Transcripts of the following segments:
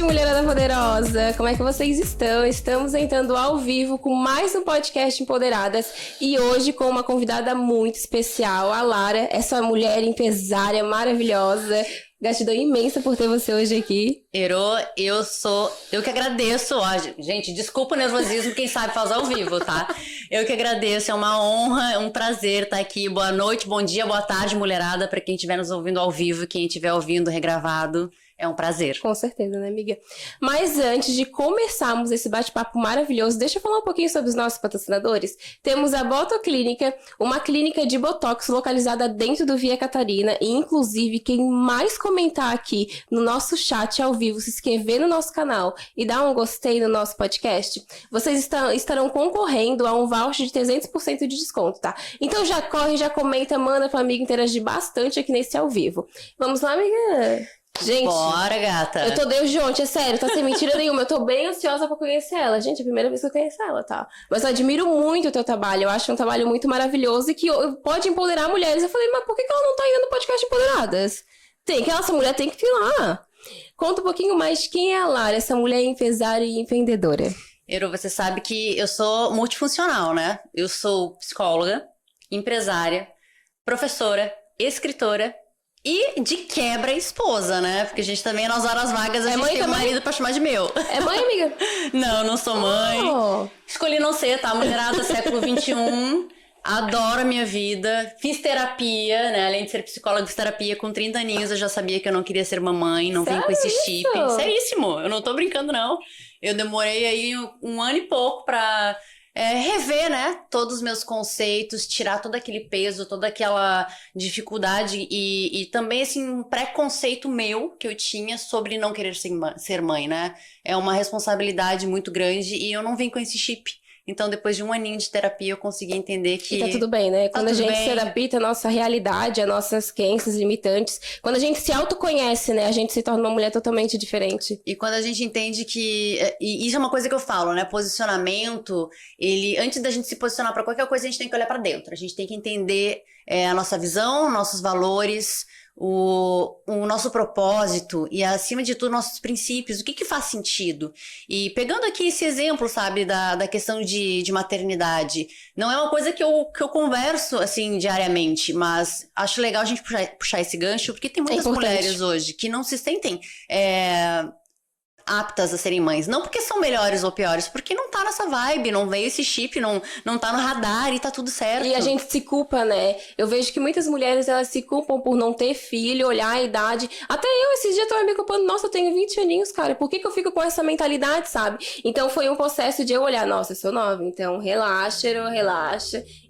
noite, mulherada poderosa! Como é que vocês estão? Estamos entrando ao vivo com mais um podcast Empoderadas e hoje com uma convidada muito especial, a Lara, essa mulher empresária maravilhosa. Gratidão imensa por ter você hoje aqui. Herô, eu que agradeço, ó, gente, desculpa o nervosismo, quem sabe faz ao vivo, tá? Eu que agradeço, é uma honra, é um prazer estar aqui. Boa noite, bom dia, boa tarde, mulherada, para quem estiver nos ouvindo ao vivo, quem estiver ouvindo regravado. É um prazer. Com certeza, né, amiga? Mas antes de começarmos esse bate-papo maravilhoso, deixa eu falar um pouquinho sobre os nossos patrocinadores. Temos a Botoclínica, uma clínica de Botox localizada dentro do Via Catarina. E, inclusive, quem mais comentar aqui no nosso chat ao vivo, se inscrever no nosso canal e dar um gostei no nosso podcast, vocês estarão concorrendo a um voucher de 300% de desconto, tá? Então já corre, já comenta, manda pra amiga interagir bastante aqui nesse ao vivo. Vamos lá, amiga? Gente, bora, gata. Eu tô Deus de ontem, é sério, tá sem mentira nenhuma. Eu tô bem ansiosa pra conhecer ela. Gente, é a primeira vez que eu conheço ela, tá? Mas eu admiro muito o teu trabalho. Eu acho um trabalho muito maravilhoso e que pode empoderar mulheres. Eu falei, mas por que ela não tá indo no podcast Empoderadas? Essa mulher tem que ir lá. Conta um pouquinho mais de quem é a Lara, essa mulher empresária e empreendedora. Herô, você sabe que eu sou multifuncional, né? Eu sou psicóloga, empresária, professora, escritora e de quebra esposa, né? Porque a gente também, nas horas vagas, a gente tem um marido pra chamar de meu. É mãe, amiga? Não sou mãe. Escolhi não ser, tá? Mulherada, século XXI. Adoro a minha vida. Fiz terapia, né? Além de ser psicóloga, fiz terapia com 30 aninhos. Eu já sabia que eu não queria ser mamãe. Não vim com esse chip. Seríssimo. Eu não tô brincando, não. Eu demorei aí um ano e pouco pra... rever, né, todos os meus conceitos, tirar todo aquele peso, toda aquela dificuldade e também, assim, um preconceito meu que eu tinha sobre não querer ser mãe, né? É uma responsabilidade muito grande e eu não vim com esse chip. Então, depois de um aninho de terapia, eu consegui entender que... E tá tudo bem, né? Quando a gente se adapta à nossa realidade, às nossas crenças limitantes, quando a gente se autoconhece, né? A gente se torna uma mulher totalmente diferente. E quando a gente entende que... E isso é uma coisa que eu falo, né? Posicionamento, antes da gente se posicionar pra qualquer coisa, a gente tem que olhar pra dentro. A gente tem que entender a nossa visão, nossos valores... O nosso propósito e, acima de tudo, nossos princípios, o que faz sentido. E pegando aqui esse exemplo, sabe, da questão de maternidade, não é uma coisa que eu converso, assim, diariamente, mas acho legal a gente puxar esse gancho, porque tem muitas mulheres hoje que não se sentem... aptas a serem mães, não porque são melhores ou piores, porque não tá nessa vibe, não veio esse chip, não tá no radar e tá tudo certo. E a gente se culpa, né? Eu vejo que muitas mulheres, elas se culpam por não ter filho, olhar a idade. Até eu, esses dias, tava me culpando, nossa, eu tenho 20 aninhos, cara, por que eu fico com essa mentalidade, sabe? Então foi um processo de eu olhar, nossa, eu sou nova, então relaxa,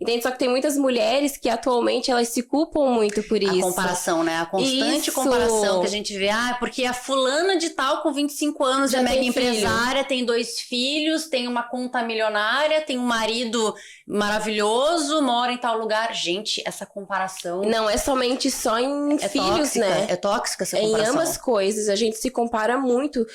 entende? Só que tem muitas mulheres que atualmente, elas se culpam muito por isso. A comparação, né? A constante comparação que a gente vê, porque a fulana de tal com 25 anos é mega empresária, tem 2 filhos, tem uma conta milionária, tem um marido maravilhoso, mora em tal lugar. Gente, essa comparação... Não é somente só em filhos, tóxica, né? É tóxica essa comparação. Em ambas coisas. A gente se compara muito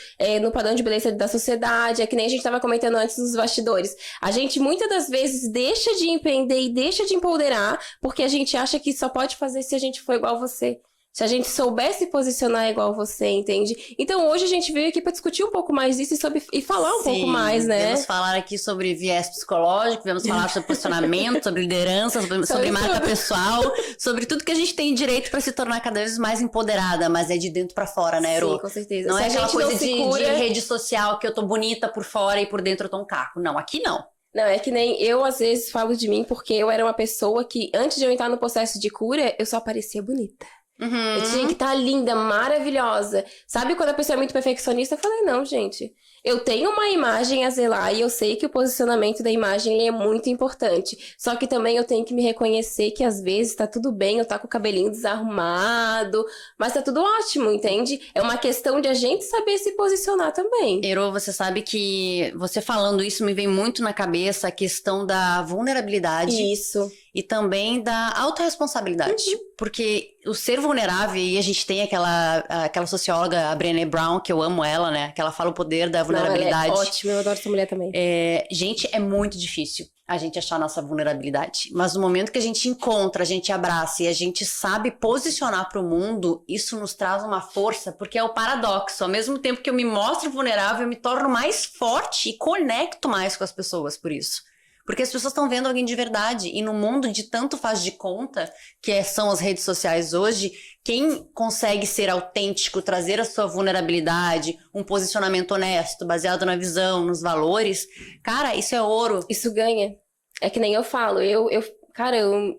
no padrão de beleza da sociedade. É que nem a gente estava comentando antes nos bastidores. A gente, muitas das vezes, deixa de empreender e deixa de empoderar porque a gente acha que só pode fazer se a gente for igual você. Se a gente soubesse se posicionar igual você, entende? Então, hoje a gente veio aqui para discutir um pouco mais disso e falar um pouco mais, né? Vamos falar aqui sobre viés psicológico, vamos falar sobre posicionamento, sobre liderança, sobre marca pessoal, sobre tudo que a gente tem direito para se tornar cada vez mais empoderada, mas é de dentro para fora, né, Herô? Sim, com certeza. Não é aquela coisa de rede social que eu tô bonita por fora e por dentro eu tô um caco. Não, aqui não. Não, é que nem eu, às vezes, falo de mim porque eu era uma pessoa que, antes de eu entrar no processo de cura, eu só parecia bonita. Eu tinha que estar linda, maravilhosa. Sabe quando a pessoa é muito perfeccionista? Eu falei, não, gente. Eu tenho uma imagem a zelar e eu sei que o posicionamento da imagem ele é muito importante. Só que também eu tenho que me reconhecer que às vezes tá tudo bem, eu tá com o cabelinho desarrumado, mas tá tudo ótimo, entende? É uma questão de a gente saber se posicionar também. Herô, você sabe que você falando isso me vem muito na cabeça a questão da vulnerabilidade. Isso. E também da autorresponsabilidade. Porque o ser vulnerável, e a gente tem aquela socióloga, a Brené Brown, que eu amo ela, né? Que ela fala o poder da vulnerabilidade. Ela é ótima, eu adoro essa mulher também. Gente, é muito difícil a gente achar a nossa vulnerabilidade. Mas no momento que a gente encontra, a gente abraça e a gente sabe posicionar para o mundo, isso nos traz uma força, porque é o paradoxo. Ao mesmo tempo que eu me mostro vulnerável, eu me torno mais forte e conecto mais com as pessoas por isso. Porque as pessoas estão vendo alguém de verdade. E no mundo de tanto faz de conta, que são as redes sociais hoje, quem consegue ser autêntico, trazer a sua vulnerabilidade, um posicionamento honesto, baseado na visão, nos valores, cara, isso é ouro. Isso ganha. É que nem eu falo, cara, eu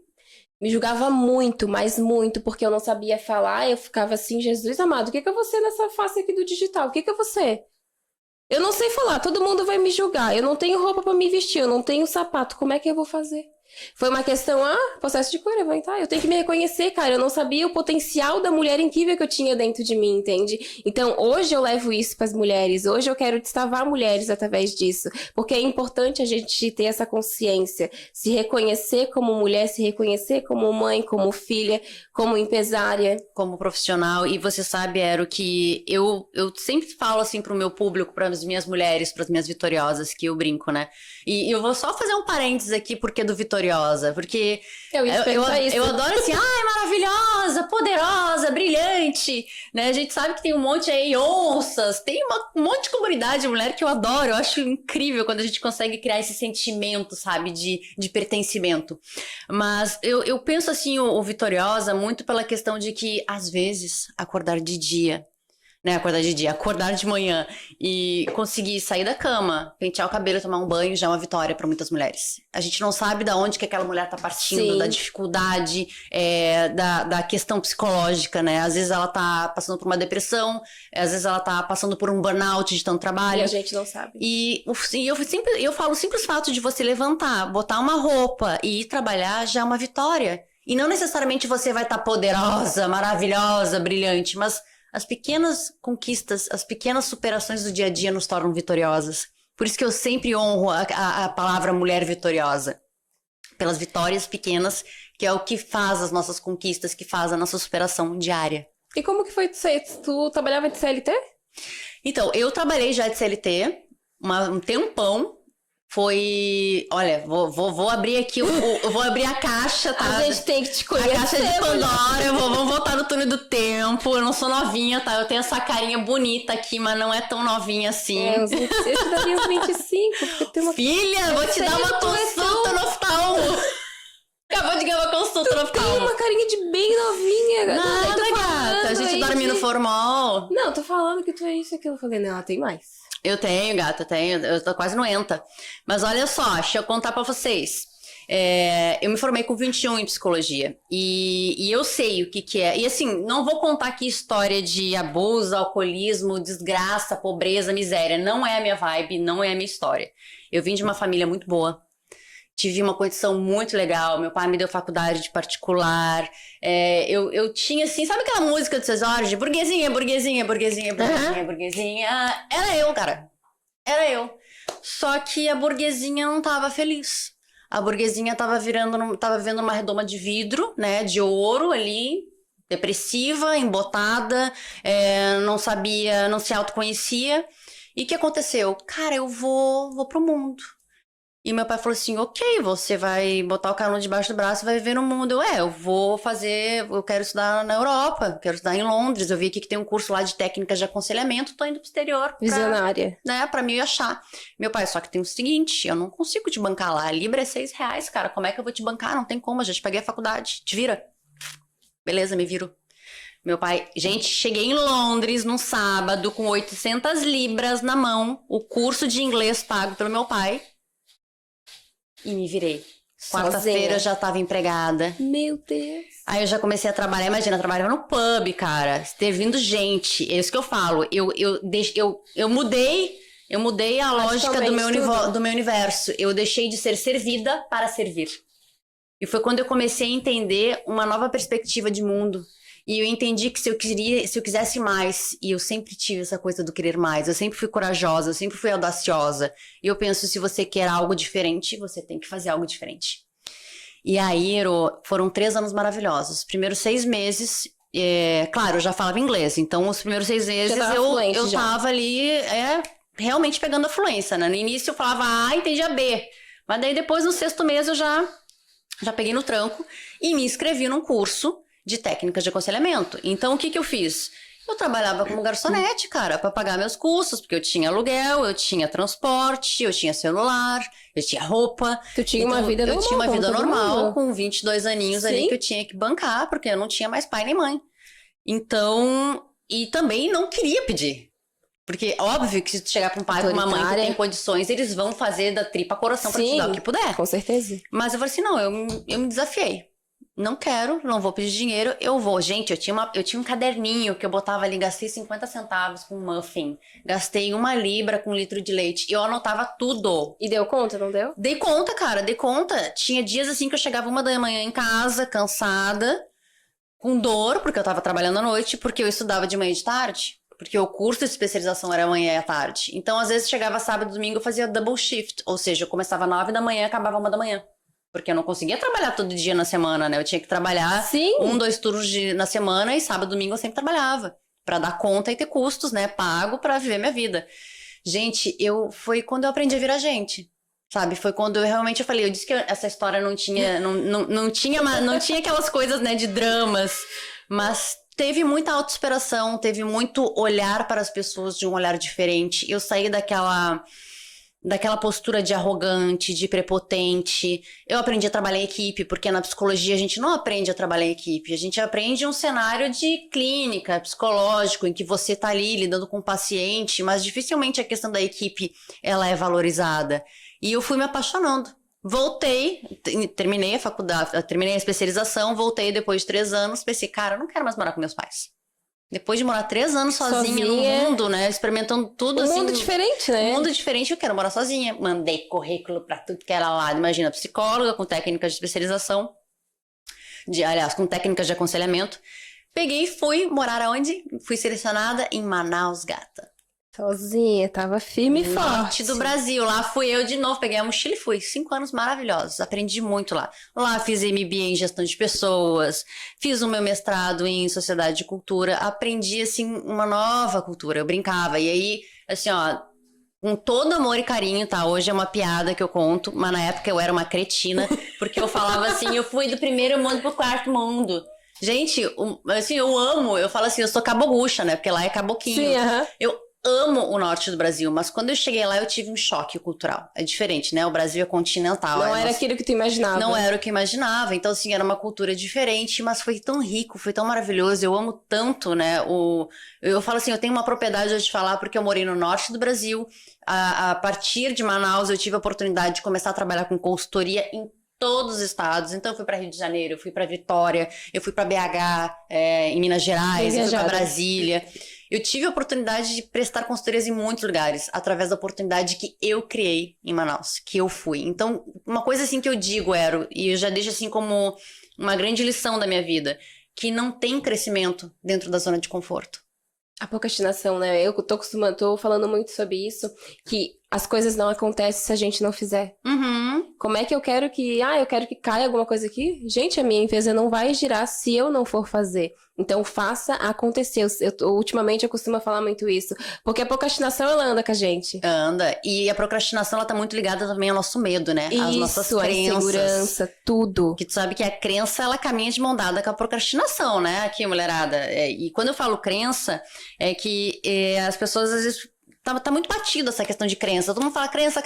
me julgava muito, mas muito, porque eu não sabia falar, eu ficava assim, Jesus amado, o que eu vou ser nessa face aqui do digital? O que eu vou ser? Eu não sei falar, todo mundo vai me julgar. Eu não tenho roupa pra me vestir, eu não tenho sapato. Como é que eu vou fazer? Foi uma questão, processo de cura, vai tá? Eu tenho que me reconhecer, cara. Eu não sabia o potencial da mulher incrível que eu tinha dentro de mim, entende? Então, hoje eu levo isso pras mulheres. Hoje eu quero destravar mulheres através disso. Porque é importante a gente ter essa consciência. Se reconhecer como mulher, se reconhecer como mãe, como filha, como empresária. Como profissional. E você sabe, Ero, que eu sempre falo assim pro meu público, pras minhas mulheres, pras minhas vitoriosas, que eu brinco, né? E eu vou só fazer um parênteses aqui, porque do vitoriosa. Porque eu adoro assim, maravilhosa, poderosa, brilhante, né? A gente sabe que tem um monte aí, onças, tem um monte de comunidade de mulher que eu adoro, eu acho incrível quando a gente consegue criar esse sentimento, sabe, de pertencimento. Mas eu penso assim, o vitoriosa, muito pela questão de que, às vezes, acordar de manhã e conseguir sair da cama, pentear o cabelo, tomar um banho, já é uma vitória para muitas mulheres. A gente não sabe de onde que aquela mulher tá partindo, Sim. da dificuldade, da questão psicológica, né? Às vezes ela tá passando por uma depressão, às vezes ela tá passando por um burnout de tanto trabalho. E a gente não sabe. E eu falo, o simples fato de você levantar, botar uma roupa e ir trabalhar já é uma vitória. E não necessariamente você vai estar poderosa, maravilhosa, brilhante, mas as pequenas conquistas, as pequenas superações do dia a dia nos tornam vitoriosas. Por isso que eu sempre honro a palavra mulher vitoriosa. Pelas vitórias pequenas, que é o que faz as nossas conquistas, que faz a nossa superação diária. E como que foi isso aí? Tu trabalhava de CLT? Então, eu trabalhei já de CLT um tempão. Foi... Olha, vou abrir aqui, eu vou abrir a caixa, tá? A gente tem que te conhecer. A caixa de Pandora, vamos voltar no túnel do tempo. Eu não sou novinha, tá? Eu tenho essa carinha bonita aqui, mas não é tão novinha assim. Uns 26, eu te daria uns 25. Porque tem uma... Filha, vou te dar uma consulta no oftalmo. Acabou de ganhar uma consulta no oftalmo. Tem uma carinha de bem novinha. Nada, gata. A gente dorme no formal. Não, tô falando que tu é isso e aquilo. Eu falei, não, ela tem mais. Eu tenho, gata, tenho. Eu tô quase noenta. Mas olha só, deixa eu contar pra vocês. Eu me formei com 21 em psicologia. E eu sei o que é. E assim, não vou contar aqui história de abuso, alcoolismo, desgraça, pobreza, miséria. Não é a minha vibe, não é a minha história. Eu vim de uma família muito boa. Tive uma condição muito legal. Meu pai me deu faculdade de particular. Eu tinha, assim, sabe aquela música do Seu Jorge? Burguesinha, burguesinha, burguesinha, burguesinha, burguesinha. Era eu, cara. Era eu. Só que a burguesinha não tava feliz. A burguesinha tava vivendo uma redoma de vidro, né? De ouro ali. Depressiva, embotada. Não sabia, não se autoconhecia. E o que aconteceu? Cara, eu vou pro mundo. E meu pai falou assim, ok, você vai botar o cano debaixo do braço e vai viver no mundo. Eu quero estudar na Europa, quero estudar em Londres. Eu vi aqui que tem um curso lá de técnicas de aconselhamento, tô indo pro exterior. Visionária. Pra me achar. Meu pai, só que tem o seguinte, eu não consigo te bancar lá. A Libra é R$6, cara, como é que eu vou te bancar? Não tem como, eu já te paguei a faculdade. Te vira. Beleza, me viro. Meu pai, gente, cheguei em Londres num sábado com 800 libras na mão, o curso de inglês pago pelo meu pai. E me virei. Quarta-feira eu já tava empregada. Meu Deus. Aí eu já comecei a trabalhar. Imagina, eu trabalhava no pub, cara. Ter vindo gente. É isso que eu falo. Eu mudei a lógica do meu universo. Eu deixei de ser servida para servir. E foi quando eu comecei a entender uma nova perspectiva de mundo. E eu entendi que se eu quisesse mais, e eu sempre tive essa coisa do querer mais, eu sempre fui corajosa, eu sempre fui audaciosa. E eu penso, se você quer algo diferente, você tem que fazer algo diferente. E aí, foram 3 anos maravilhosos. Os primeiros 6 meses, claro, eu já falava inglês. Então, os primeiros 6 meses eu tava ali realmente pegando a fluência, né? No início eu falava A, entendia B. Mas daí depois, no 6º mês, eu já peguei no tranco e me inscrevi num curso de técnicas de aconselhamento. Então, o que eu fiz? Eu trabalhava como garçonete, cara, para pagar meus custos, porque eu tinha aluguel, eu tinha transporte, eu tinha celular, eu tinha roupa. Tu tinha uma vida normal. Eu tinha uma vida normal, com 22 aninhos ali que eu tinha que bancar, porque eu não tinha mais pai nem mãe. Então, e também não queria pedir. Porque, óbvio que se tu chegar pra um pai ou uma mãe que tem condições, eles vão fazer da tripa coração pra te dar o que puder. Com certeza. Mas eu falei assim, não, eu me desafiei. Não quero, não vou pedir dinheiro, eu vou. Gente, eu tinha um caderninho que eu botava ali, gastei 50 centavos com um muffin. Gastei 1 libra com 1 litro de leite. E eu anotava tudo. E deu conta, não deu? Dei conta, cara, dei conta. Tinha dias assim que eu chegava 1 da manhã em casa, cansada, com dor, porque eu tava trabalhando à noite, porque eu estudava de manhã e de tarde. Porque o curso de especialização era manhã e à tarde. Então, às vezes, chegava sábado e domingo, eu fazia double shift. Ou seja, eu começava 9 da manhã e acabava 1 da manhã. Porque eu não conseguia trabalhar todo dia na semana, né? Eu tinha que trabalhar 1, 2 turnos na semana e sábado, domingo eu sempre trabalhava. Pra dar conta e ter custos, né? Pago pra viver minha vida. Gente, foi quando eu aprendi a virar gente. Sabe? Foi quando eu falei, eu disse que essa história não tinha aquelas coisas, né, de dramas. Mas teve muita autossuperação, teve muito olhar para as pessoas de um olhar diferente. Eu saí daquela postura de arrogante, de prepotente. Eu aprendi a trabalhar em equipe, porque na psicologia a gente não aprende a trabalhar em equipe. A gente aprende um cenário de clínica, psicológico, em que você tá ali lidando com o paciente, mas dificilmente a questão da equipe ela é valorizada. E eu fui me apaixonando. Voltei, terminei a faculdade, terminei a especialização, voltei depois de 3 anos, pensei, cara, eu não quero mais morar com meus pais. Depois de morar 3 anos sozinha no mundo, né? Experimentando tudo assim. Um mundo diferente, né? Um mundo diferente, eu quero morar sozinha. Mandei currículo pra tudo que era lá. Imagina, psicóloga com técnicas de especialização. Aliás, com técnicas de aconselhamento. Peguei e fui morar aonde? Fui selecionada em Manaus, gata. Sozinha, tava firme e forte. Norte do Brasil. Lá fui eu de novo, peguei a mochila e fui. 5 anos maravilhosos, aprendi muito lá. Lá fiz MBA em gestão de pessoas, fiz o meu mestrado em sociedade de cultura, aprendi, assim, uma nova cultura. Eu brincava. E aí, assim, ó, com todo amor e carinho, tá? Hoje é uma piada que eu conto, mas na época eu era uma cretina, porque eu falava assim, eu fui do 1º mundo pro 4º mundo. Gente, assim, eu falo assim, eu sou cabogucha, né? Porque lá é caboquinho. Sim, Eu amo o norte do Brasil, mas quando eu cheguei lá eu tive um choque cultural. É diferente, né? O Brasil é continental. Não era aquilo que tu imaginava. Não era o que eu imaginava. Então, assim, era uma cultura diferente, mas foi tão rico, foi tão maravilhoso. Eu amo tanto, né? Eu falo assim, eu tenho uma propriedade de falar porque eu morei no norte do Brasil. A partir de Manaus, eu tive a oportunidade de começar a trabalhar com consultoria em todos os estados. Então eu fui para Rio de Janeiro, eu fui para Vitória, eu fui para BH, em Minas Gerais, eu fui para Brasília. Eu tive a oportunidade de prestar consultorias em muitos lugares, através da oportunidade que eu criei em Manaus, que eu fui. Então, uma coisa assim que eu digo, e eu já deixo assim como uma grande lição da minha vida, que não tem crescimento dentro da zona de conforto. A procrastinação, né? Eu tô falando muito sobre isso, que as coisas não acontecem se a gente não fizer. Uhum. Como é que eu quero que caia alguma coisa aqui? Gente, a minha empresa não vai girar se eu não for fazer. Então, faça acontecer. Ultimamente, eu costumo falar muito isso. Porque a procrastinação, ela anda com a gente. Anda. E a procrastinação, ela tá muito ligada também ao nosso medo, né? Às nossas crenças. A insegurança, tudo. Que tu sabe que a crença, ela caminha de mão dada com a procrastinação, né? Aqui, mulherada. E quando eu falo crença, é que as pessoas, às vezes... Tá muito batido essa questão de crença. Todo mundo fala crença.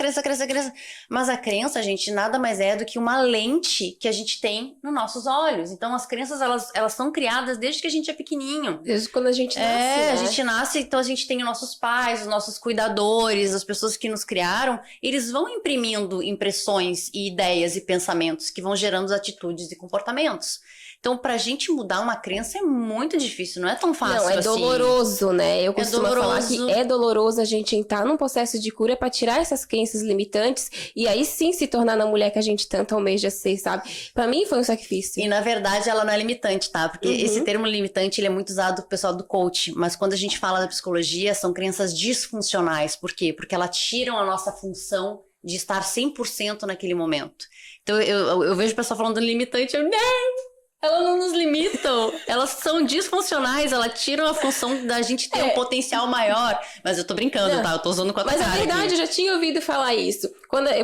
Mas a crença, gente, nada mais é do que uma lente que a gente tem nos nossos olhos. Então, as crenças, elas são criadas desde que a gente é pequenininho. Desde quando a gente nasce, né? A gente nasce, então a gente tem os nossos pais, os nossos cuidadores, as pessoas que nos criaram. Eles vão imprimindo impressões e ideias e pensamentos que vão gerando atitudes e comportamentos. Então, pra gente mudar uma crença é muito difícil, não é tão fácil assim. Não, é doloroso, né? Eu costumo falar que é doloroso a gente entrar num processo de cura pra tirar essas crenças limitantes e aí sim se tornar na mulher que a gente tanto almeja ser, sabe? Pra mim foi um sacrifício. E na verdade ela não é limitante, tá? Porque esse termo limitante, ele é muito usado pro pessoal do coach, mas quando a gente fala da psicologia, são crenças disfuncionais. Por quê? Porque elas tiram a nossa função de estar 100% naquele momento. Então, eu vejo o pessoal falando limitante, não! Elas não nos limitam, elas são disfuncionais, elas tiram a função da gente ter um potencial maior. Mas eu tô brincando, tá? Eu tô usando com a Mas é verdade, aqui. eu já tinha ouvido falar isso.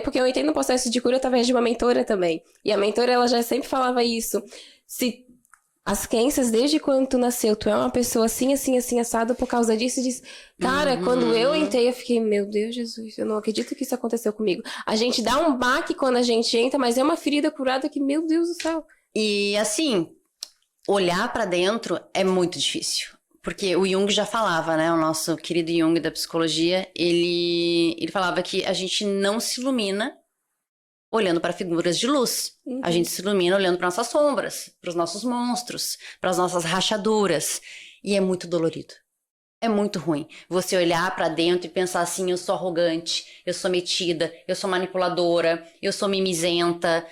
Porque eu entrei no processo de cura através de uma mentora também. E a mentora, ela já sempre falava isso. Se as crenças, desde quando tu nasceu, tu é uma pessoa assim, assim, assim, assado por causa disso, diz... Cara, quando eu entrei, eu fiquei, meu Deus, Jesus, eu não acredito que isso aconteceu comigo. A gente dá um baque quando a gente entra, mas é uma ferida curada que, meu Deus do céu. E assim, olhar pra dentro é muito difícil. Porque o Jung já falava, né? O nosso querido Jung da psicologia, ele falava que a gente não se ilumina olhando para figuras de luz. A gente se ilumina olhando para nossas sombras, para os nossos monstros, para as nossas rachaduras. E é muito dolorido. É muito ruim você olhar pra dentro e pensar assim, eu sou arrogante, eu sou metida, eu sou manipuladora, eu sou mimizenta,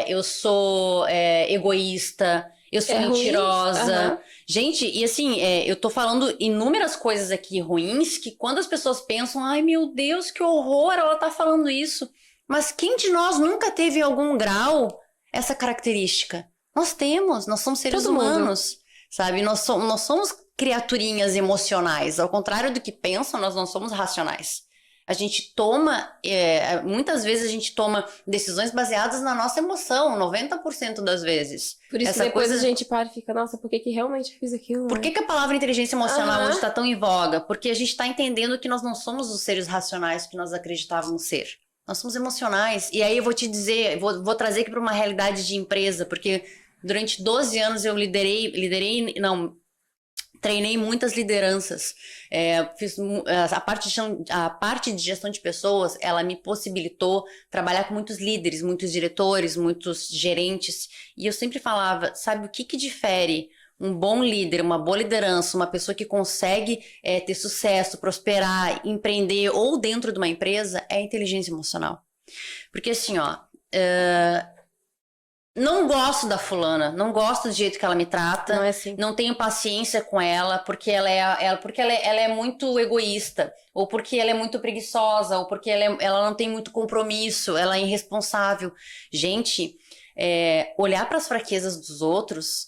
eu sou egoísta, eu sou mentirosa. Uhum. Gente, e assim, eu tô falando inúmeras coisas aqui ruins que quando as pessoas pensam, ai meu Deus, que horror, ela tá falando isso. Mas quem de nós nunca teve em algum grau essa característica? Nós temos, nós somos seres humanos, sabe? Nós somos criaturinhas emocionais. Ao contrário do que pensam, nós não somos racionais. A gente toma, muitas vezes a gente toma decisões baseadas na nossa emoção, 90% das vezes. Por isso depois a gente para e fica, nossa, por que realmente fiz aquilo? Por que a palavra inteligência emocional hoje está tão em voga? Porque a gente está entendendo que nós não somos os seres racionais que nós acreditávamos ser. Nós somos emocionais. E aí eu vou te dizer, vou trazer aqui para uma realidade de empresa, porque durante 12 anos eu treinei muitas lideranças, fiz a parte de gestão de pessoas, ela me possibilitou trabalhar com muitos líderes, muitos diretores, muitos gerentes, e eu sempre falava, sabe o que difere um bom líder, uma boa liderança, uma pessoa que consegue ter sucesso, prosperar, empreender ou dentro de uma empresa, é a inteligência emocional. Porque assim, não gosto da fulana, não gosto do jeito que ela me trata, não, assim. Não tenho paciência com ela, porque ela é muito egoísta, ou porque ela é muito preguiçosa, ou porque ela não tem muito compromisso, ela é irresponsável. Gente, olhar para as fraquezas dos outros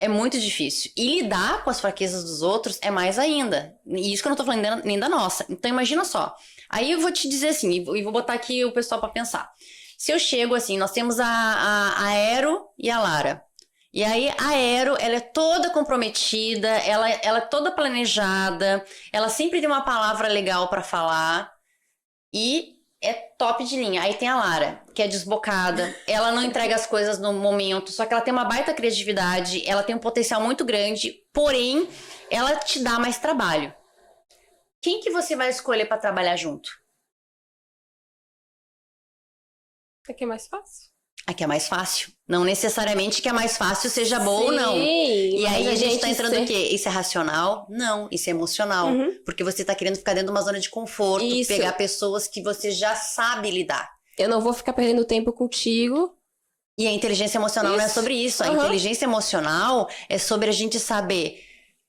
é muito difícil. E lidar com as fraquezas dos outros é mais ainda. E isso que eu não tô falando nem da nossa. Então imagina só. Aí eu vou te dizer assim, e vou botar aqui o pessoal para pensar. Se eu chego assim, nós temos a Aero e a Lara. E aí a Aero, ela é toda comprometida, ela é toda planejada, ela sempre tem uma palavra legal para falar e é top de linha. Aí tem a Lara, que é desbocada, ela não entrega as coisas no momento, só que ela tem uma baita criatividade, ela tem um potencial muito grande, porém, ela te dá mais trabalho. Quem que você vai escolher para trabalhar junto? Aqui é mais fácil. Aqui é mais fácil. Não necessariamente que a mais fácil seja boa ou não. E aí a gente tá entrando o quê? Isso é racional? Não, isso é emocional. Porque você tá querendo ficar dentro de uma zona de conforto, pegar pessoas que você já sabe lidar. Eu não vou ficar perdendo tempo contigo. E a inteligência emocional não é sobre isso. A inteligência emocional é sobre a gente saber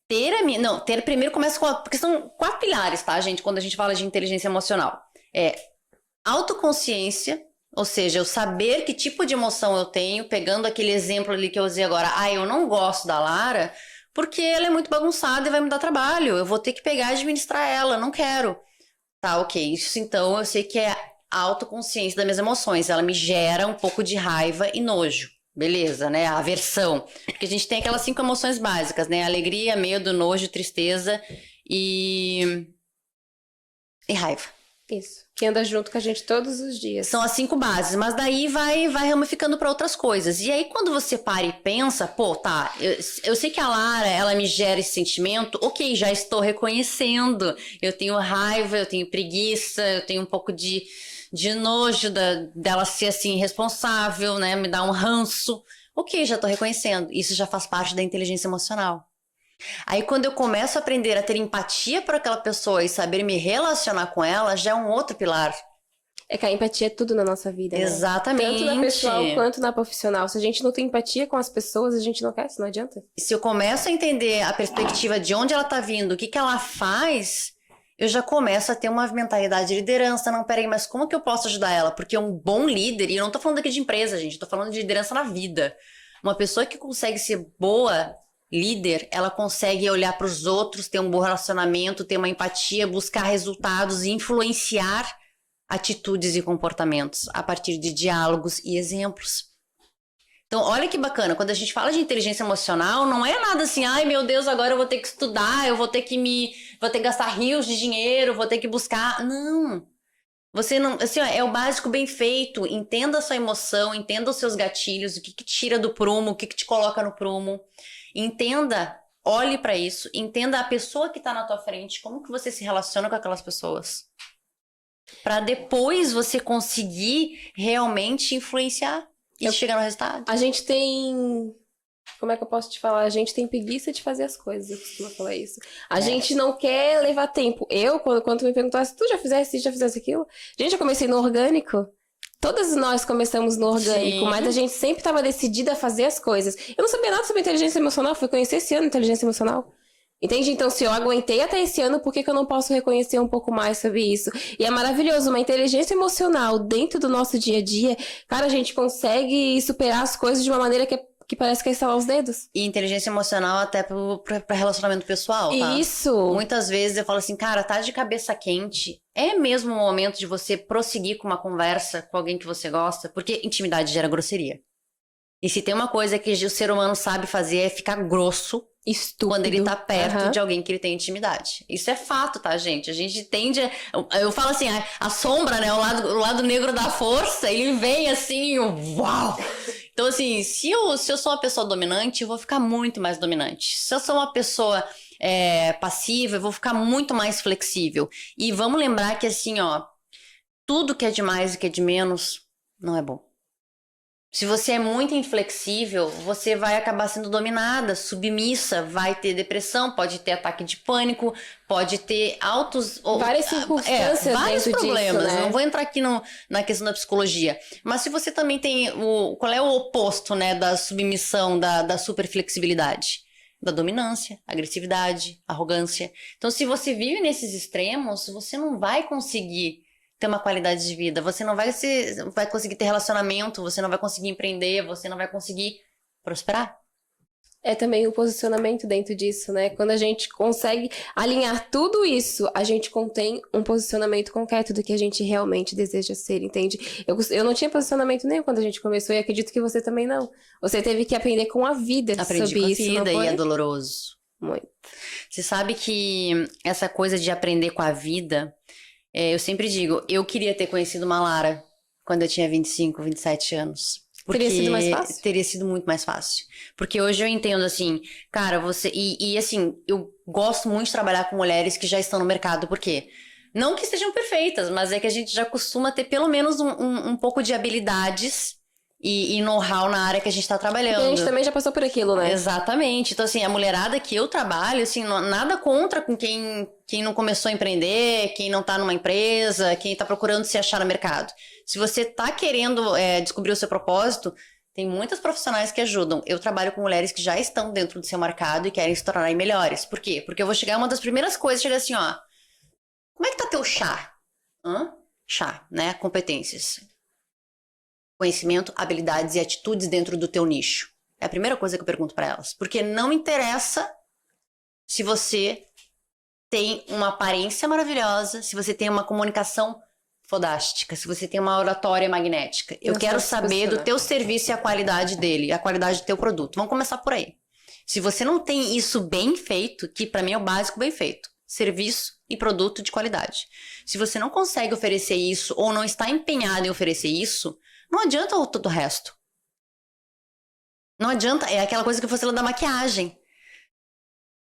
ter primeiro começa com... Porque são 4 pilares, tá, gente? Quando a gente fala de inteligência emocional. Autoconsciência. Ou seja, eu saber que tipo de emoção eu tenho, pegando aquele exemplo ali que eu usei agora. Eu não gosto da Lara porque ela é muito bagunçada e vai me dar trabalho. Eu vou ter que pegar e administrar ela, não quero. Tá, ok. Isso então eu sei que é a autoconsciência das minhas emoções. Ela me gera um pouco de raiva e nojo. Beleza, né? A aversão. Porque a gente tem aquelas 5 emoções básicas, né? Alegria, medo, nojo, tristeza e raiva. Isso. Que anda junto com a gente todos os dias. São as 5 bases, mas daí vai ramificando para outras coisas. E aí quando você para e pensa, eu sei que a Lara, ela me gera esse sentimento, ok, já estou reconhecendo. Eu tenho raiva, eu tenho preguiça, eu tenho um pouco de nojo dela ser assim irresponsável, né? Me dar um ranço. Ok, já estou reconhecendo. Isso já faz parte da inteligência emocional. Aí quando eu começo a aprender a ter empatia por aquela pessoa e saber me relacionar com ela, já é um outro pilar. É que a empatia é tudo na nossa vida, né? Exatamente. Tanto na pessoal quanto na profissional. Se a gente não tem empatia com as pessoas, a gente não quer, não adianta. Se eu começo a entender a perspectiva de onde ela tá vindo, o que ela faz, eu já começo a ter uma mentalidade de liderança. Não, peraí, mas como que eu posso ajudar ela? Porque um bom líder, e eu não tô falando aqui de empresa, gente, eu tô falando de liderança na vida. Uma pessoa que consegue ser boa líder, ela consegue olhar para os outros, ter um bom relacionamento, ter uma empatia, buscar resultados e influenciar atitudes e comportamentos a partir de diálogos e exemplos. Então, olha que bacana, quando a gente fala de inteligência emocional, não é nada assim, ai meu Deus, agora eu vou ter que estudar, eu vou ter que gastar rios de dinheiro, vou ter que buscar. Não. Você não, assim, ó, é o básico bem feito. Entenda a sua emoção, entenda os seus gatilhos, o que te tira do prumo, o que te coloca no prumo. Entenda, olhe para isso, entenda a pessoa que tá na tua frente, como que você se relaciona com aquelas pessoas. Para depois você conseguir realmente influenciar e chegar no resultado. A gente tem... Como é que eu posso te falar? A gente tem preguiça de fazer as coisas, eu costumo falar isso. A gente não quer levar tempo. Eu, quando tu me perguntasse, tu já fizesse aquilo? Gente, eu comecei no orgânico. Todas nós começamos no orgânico, sim, mas a gente sempre estava decidida a fazer as coisas. Eu não sabia nada sobre inteligência emocional, fui conhecer esse ano inteligência emocional. Entende? Então, se eu aguentei até esse ano, por que eu não posso reconhecer um pouco mais sobre isso? E é maravilhoso, uma inteligência emocional dentro do nosso dia a dia, cara, a gente consegue superar as coisas de uma maneira que parece que é estalar os dedos. E inteligência emocional até pra relacionamento pessoal, tá? Isso! Muitas vezes eu falo assim, cara, tá de cabeça quente. É mesmo o momento de você prosseguir com uma conversa com alguém que você gosta? Porque intimidade gera grosseria. E se tem uma coisa que o ser humano sabe fazer é ficar grosso, estúpido, quando ele tá perto de alguém que ele tem intimidade. Isso é fato, tá, gente? A gente tende a... Eu falo assim, a sombra, né? O lado negro da força, ele vem assim, uau! Então, assim, se eu sou uma pessoa dominante, eu vou ficar muito mais dominante. Se eu sou uma pessoa passiva, eu vou ficar muito mais flexível. E vamos lembrar que, assim, ó, tudo que é demais e que é de menos não é bom. Se você é muito inflexível, você vai acabar sendo dominada, submissa, vai ter depressão, pode ter ataque de pânico, pode ter várias circunstâncias, vários problemas. Disso, né? Não vou entrar aqui na questão da psicologia. Mas se você também tem qual é o oposto, né, da submissão, da superflexibilidade? Da dominância, agressividade, arrogância. Então, se você vive nesses extremos, você não vai conseguir ter uma qualidade de vida, você não vai conseguir ter relacionamento, você não vai conseguir empreender, você não vai conseguir prosperar. É também o posicionamento dentro disso, né? Quando a gente consegue alinhar tudo isso, a gente contém um posicionamento concreto do que a gente realmente deseja ser, entende? Eu não tinha posicionamento nenhum quando a gente começou e acredito que você também não. Você teve que aprender com a vida sobre isso, não foi? Aprendi com a vida e é doloroso. Muito. Você sabe que essa coisa de aprender com a vida... eu sempre digo, eu queria ter conhecido uma Lara quando eu tinha 25, 27 anos. Teria sido mais fácil? Teria sido muito mais fácil. Porque hoje eu entendo assim, cara, você... E assim, eu gosto muito de trabalhar com mulheres que já estão no mercado. Por quê? Não que sejam perfeitas, mas é que a gente já costuma ter pelo menos um pouco de habilidades e know-how na área que a gente tá trabalhando. E a gente também já passou por aquilo, né? Exatamente. Então, assim, a mulherada que eu trabalho, assim, nada contra com quem não começou a empreender, quem não tá numa empresa, quem tá procurando se achar no mercado. Se você tá querendo descobrir o seu propósito, tem muitas profissionais que ajudam. Eu trabalho com mulheres que já estão dentro do seu mercado e querem se tornarem melhores. Por quê? Porque eu vou chegar, uma das primeiras coisas, chegar assim, ó, como é que tá teu chá? Chá, né? Competências. Conhecimento, habilidades e atitudes dentro do teu nicho. É a primeira coisa que eu pergunto para elas. Porque não interessa se você tem uma aparência maravilhosa, se você tem uma comunicação fodástica, se você tem uma oratória magnética. Eu quero saber do teu serviço e a qualidade dele, a qualidade do teu produto. Vamos começar por aí. Se você não tem isso bem feito, que para mim é o básico bem feito, serviço e produto de qualidade. Se você não consegue oferecer isso ou não está empenhado em oferecer isso, não adianta todo o resto. Não adianta, é aquela coisa que você falou da maquiagem.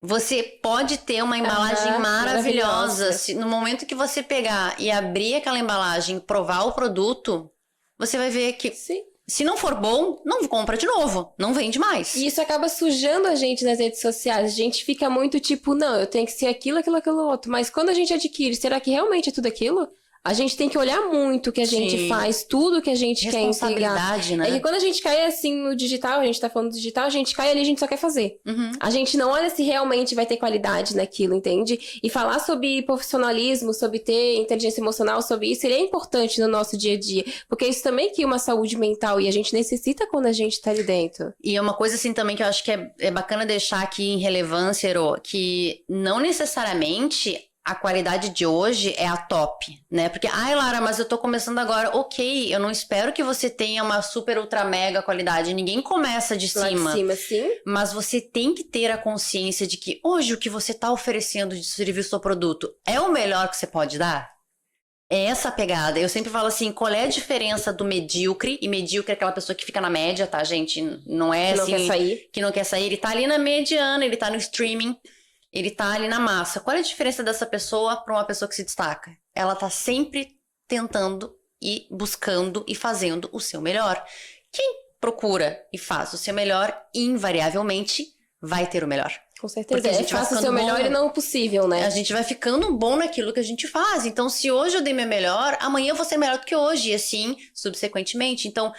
Você pode ter uma embalagem maravilhosa. No momento que você pegar e abrir aquela embalagem, provar o produto, você vai ver que se não for bom, não compra de novo, não vende mais. E isso acaba sujando a gente nas redes sociais. A gente fica muito tipo, não, eu tenho que ser aquilo, aquilo, aquilo outro. Mas quando a gente adquire, será que realmente é tudo aquilo? A gente tem que olhar muito o que a gente faz, tudo que a gente quer entregar. Né? É que quando a gente cai assim no digital, a gente tá falando do digital, a gente cai ali, a gente só quer fazer. A gente não olha se realmente vai ter qualidade naquilo, entende? E falar sobre profissionalismo, sobre ter inteligência emocional, sobre isso, ele é importante no nosso dia a dia. Porque isso também cria uma saúde mental e a gente necessita quando a gente tá ali dentro. E é uma coisa assim também que eu acho que é bacana deixar aqui em relevância, Ero, que não necessariamente a qualidade de hoje é a top, né? Porque, ai, Lara, mas eu tô começando agora. Ok, eu não espero que você tenha uma super, ultra, mega qualidade. Ninguém começa de Lá cima. de cima, sim. Mas você tem que ter a consciência de que hoje o que você tá oferecendo de serviço ou produto é o melhor que você pode dar? É essa a pegada. Eu sempre falo assim, qual é a diferença do medíocre? E medíocre é aquela pessoa que fica na média, tá, gente? Não é Que assim... não quer sair. Que não quer sair. Ele tá ali na mediana, ele tá no streaming. Ele tá ali na massa. Qual é a diferença dessa pessoa para uma pessoa que se destaca? Ela tá sempre tentando e buscando e fazendo o seu melhor. Quem procura e faz o seu melhor, invariavelmente vai ter o melhor. Com certeza. Porque a gente faça o seu melhor e não o possível, né? A gente vai ficando bom naquilo que a gente faz. Então, se hoje eu dei meu melhor, amanhã eu vou ser melhor do que hoje. E assim, subsequentemente. Então,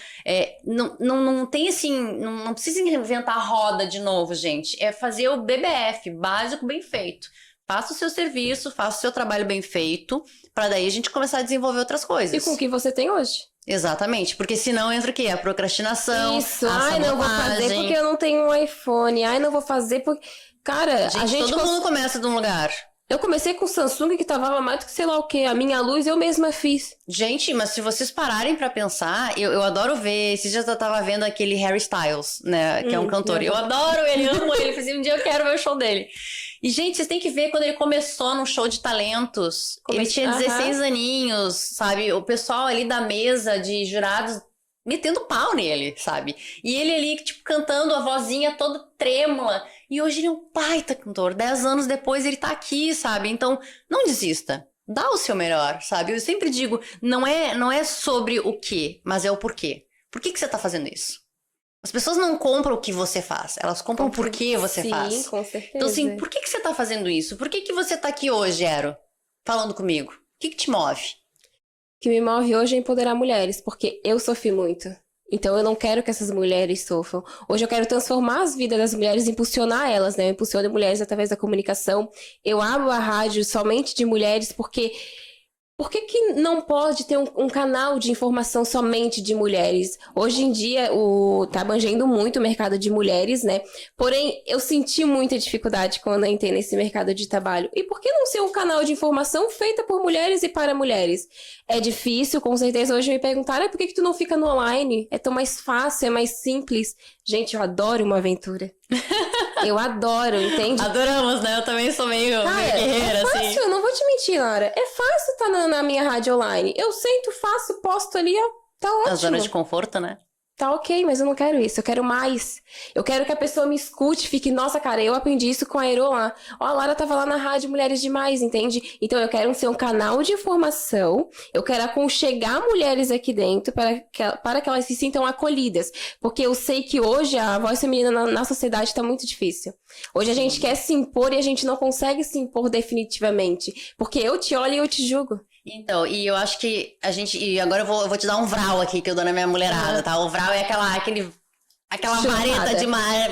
não tem assim... Não precisa inventar a roda de novo, gente. É fazer o BBF, básico bem feito. Faça o seu serviço, faça o seu trabalho bem feito. Para daí a gente começar a desenvolver outras coisas. E com o que você tem hoje. Exatamente, porque senão entra o quê? A procrastinação, Isso, a ai, não vou fazer porque eu não tenho um iPhone. Ai, não vou fazer porque... Cara, todo mundo começa de um lugar. Eu comecei com o Samsung que tava mais do que sei lá o que. A minha luz eu mesma fiz. Gente, mas se vocês pararem pra pensar, eu adoro ver. Esses dias eu tava vendo aquele Harry Styles, né? Que é um cantor. Eu adoro ele, amo ele. Um dia eu quero ver o show dele. E, gente, vocês têm que ver quando ele começou num show de talentos. Ele tinha 16 aninhos, sabe? O pessoal ali da mesa de jurados metendo pau nele, sabe? E ele ali, tipo, cantando a vozinha toda trêmula. E hoje ele é um baita cantor. 10 anos depois ele tá aqui, sabe? Então, não desista. Dá o seu melhor, sabe? Eu sempre digo, não é sobre o que, mas é o porquê. Por que você tá fazendo isso? As pessoas não compram o que você faz, elas compram o porquê você faz. Sim, com certeza. Então, assim, por que você tá fazendo isso? Por que você tá aqui hoje, Ero? Falando comigo? O que te move? O que me move hoje é empoderar mulheres, porque eu sofri muito. Então eu não quero que essas mulheres sofram. Hoje eu quero transformar as vidas das mulheres, impulsionar elas, né? Eu impulsiono mulheres através da comunicação. Eu abro a rádio somente de mulheres porque... Por que não pode ter um canal de informação somente de mulheres? Hoje em dia, tá abrangendo muito o mercado de mulheres, né? Porém, eu senti muita dificuldade quando eu entrei nesse mercado de trabalho. E por que não ser um canal de informação feita por mulheres e para mulheres? É difícil, com certeza. Hoje me perguntaram, por que tu não fica no online? É tão mais fácil, é mais simples. Gente, eu adoro uma aventura. Eu adoro, entende? Adoramos, né? Eu também sou meio guerreira, é fácil, assim. Eu não vou te mentir, Lara. É fácil estar na minha rádio online. Eu sento, faço, posto ali, ó. Tá ótimo. A zona de conforto, né? Tá ok, mas eu não quero isso. Eu quero mais. Eu quero que a pessoa me escute, fique... Nossa, cara, eu aprendi isso com a Ero lá. Ó, a Lara tava lá na rádio Mulheres Demais, entende? Então eu quero ser um canal de informação. Eu quero aconchegar mulheres aqui dentro para que elas se sintam acolhidas. Porque eu sei que hoje a voz feminina na sociedade tá muito difícil. Hoje a gente quer se impor e a gente não consegue se impor definitivamente. Porque eu te olho e eu te julgo. Então, e eu acho que a gente... E agora eu vou te dar um vral aqui que eu dou na minha mulherada, tá? O vral é aquela vareta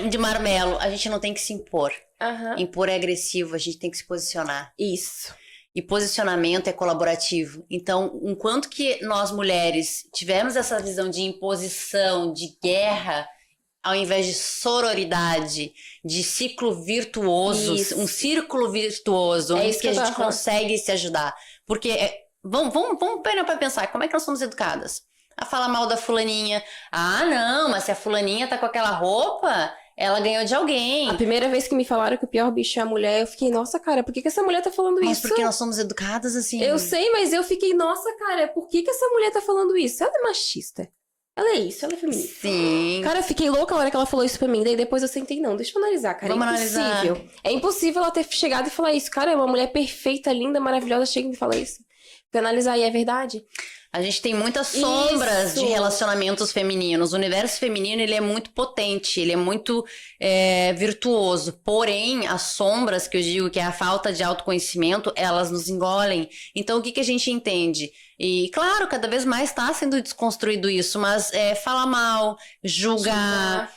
de marmelo. A gente não tem que se impor. Impor é agressivo, a gente tem que se posicionar. Isso. E posicionamento é colaborativo. Então, enquanto que nós mulheres tivermos essa visão de imposição, de guerra, ao invés de sororidade, de ciclo virtuoso, um círculo virtuoso, onde que a gente consegue se ajudar. Porque... Vamos parar pra pensar, como é que nós somos educadas? A falar mal da fulaninha. Ah, não, mas se a fulaninha tá com aquela roupa, ela ganhou de alguém. A primeira vez que me falaram que o pior bicho é a mulher, eu fiquei, nossa, cara, por que essa mulher tá falando isso? Mas porque nós somos educadas assim. Eu sei, mas eu fiquei, nossa, cara, por que essa mulher tá falando isso? Ela é machista. Ela é isso, ela é feminista. Sim. Cara, eu fiquei louca na hora que ela falou isso pra mim. Daí depois eu sentei, não, deixa eu analisar, cara. Vamos é impossível. analisar. É impossível ela ter chegado e falar isso. Cara, é uma mulher perfeita, linda, maravilhosa, chega e me fala isso. Pra analisar, e é verdade? A gente tem muitas sombras de relacionamentos femininos. O universo feminino, ele é muito potente, ele é muito virtuoso. Porém, as sombras, que eu digo que é a falta de autoconhecimento, elas nos engolem. Então, o que a gente entende? E, claro, cada vez mais está sendo desconstruído isso, mas falar mal, julgar,